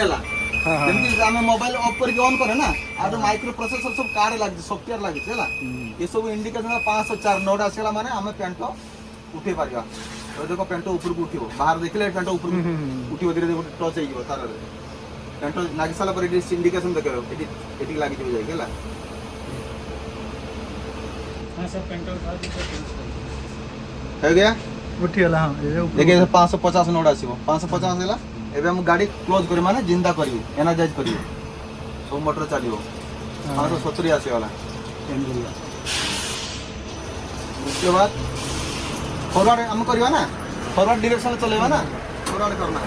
ଯେମିତି ଆମେ mobile of କରିକି ଅନ୍ କରେ ନା ଆଉ ମାଇକ୍ରୋ ପ୍ରୋସେସର ସବୁ କାର୍ଡ ଲାଗିଛି ସଫ୍ଟୱେୟାର ଲାଗିଛି ହେଲା ଏ ସବୁ ଇଣ୍ଡିକେସନ 504 ନୋଟ୍ ଆସିଲା ମାନେ ଆମେ ପେଣ୍ଟ ଉଠେଇ ପାରିବା ଦେଖ ପେଣ୍ଟ ଉପରକୁ ଉଠିବ ବାହାର ଦେଖିଲେ ପେଣ୍ଟ ଉପରକୁ ଉଠିବ ଧୀରେ ଧୀରେ ଗୋଟେ ଟଚ୍ ହେଇଯିବ ତାରରେ ପେଣ୍ଟ ଲାଗି ସାରିଲା ପରେ ଏଠି ଇଣ୍ଡିକେସନ ଦେଖେଇବ ଏଠି ଲାଗିଯିବ ଯାଇକି ହେଲା हो गया उठीगला हाँ देखिए 550 नोट आसीबो 550 हैला एबे हम गाड़ी क्लोज करी माने जिंदा करियो एनर्जाइज करियो सब मोटर चलियो 570 आसी वाला उसके बाद फॉरवर्ड हम करियो ना फॉरवर्ड डायरेक्शन चलेबा ना फॉरवर्ड करना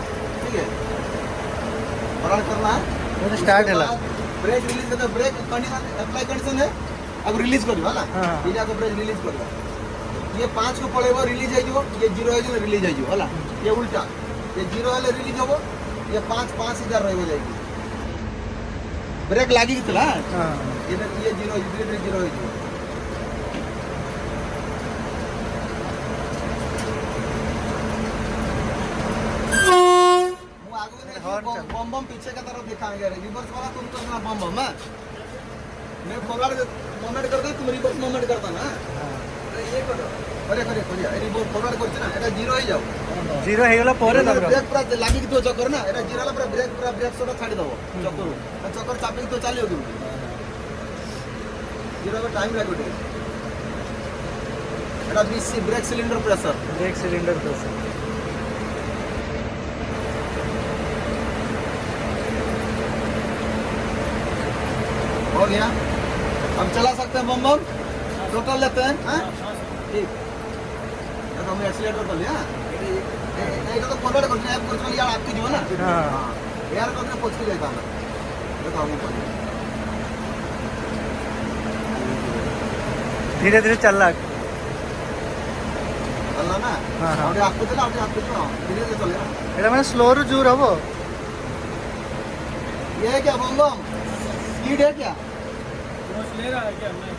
ठीक है फॉरवर्ड करना है वो स्टार्ट हैला ब्रेक रिलीज करते ब्रेक कंडीशन अप्लाई कंडीशन है अब रिलीज करियो होला ये जाको ब्रेक रिलीज करियो ये 5 को पड़ेगा रिलीज हो ये 0 है रिलीज हो होला ये उल्टा ये 0 है रिलीज हो ये 5000 रह जाएगी ब्रेक लागी थला हां ये 0 धीरे धीरे 0 हो मु आगे बम बम पीछे का तरफ दिखाएंगे रिवर्स वाला तुम करना बम बम हां मैं फॉरवर्ड मूवमेंट करता तुम रिवर्स मूवमेंट करता ना ये करो अरे करे करिया एरी बोल फॉरवर्ड करछ ना एटा 0 हे जाऊ 0 हे गेला परे तब ब्रेक पूरा लागी कि तो चक्कर ना एटा 0 ला पूरा ब्रेक सोटा छाडी दबो चक्कर चक्कर चापी तो चलियो कि 0 में टाइम लागो एटा बीसी ब्रेक सिलेंडर प्रेशर हो गया हम चला सकते हैं बम बम टोटल लेते हैं हां ठीक तो हम एक्सीलेटर कर लिया एटा तो फॉरवर्ड करछ ऐप करछ यार आपकी जीवन ना हां यार करने पहुंच के जाता ना देखो हम ऊपर धीरे धीरे चलला ना हां और आपको चला आपको धीरे धीरे चले एटा माने स्लो रु जोर हबो ये है क्या बम बम स्पीड है क्या बस ले रहा है क्या नहीं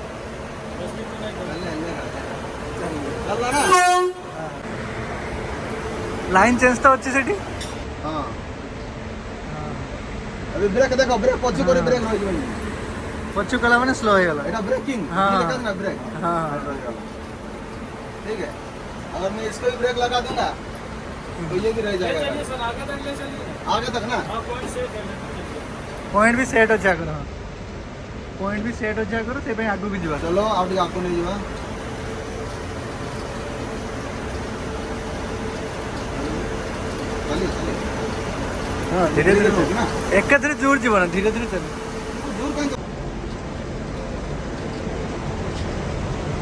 बस भी तो नहीं चल रहा ना लाइन चेंज तो अच्छी सेठी हां अभी ब्रेक देखो ब्रेक पछु करे ब्रेक रह जइबनी पछु कला माने स्लो हो गेला एटा ब्रेकिंग लगा ना ब्रेक हां ठीक है अगर मैं इसको भी ब्रेक लगा दूंगा तो ये भी रह जाएगा चलिए सर आगे तक ले चलिए आगे तक ना हां पॉइंट सेट है पॉइंट भी सेट हो जा करो पॉइंट भी सेट हो जा करो से पे आगु भी जीवा चलो आउट आगु नहीं जीवा चलिए हां धीरे धीरे ना एक धीरे जोर जीवन धीरे धीरे चल दूर कहीं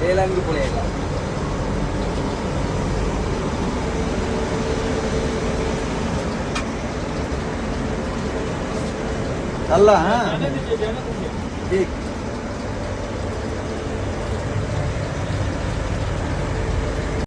ए लाइन को पड़ेगा चल रहा हां ठीक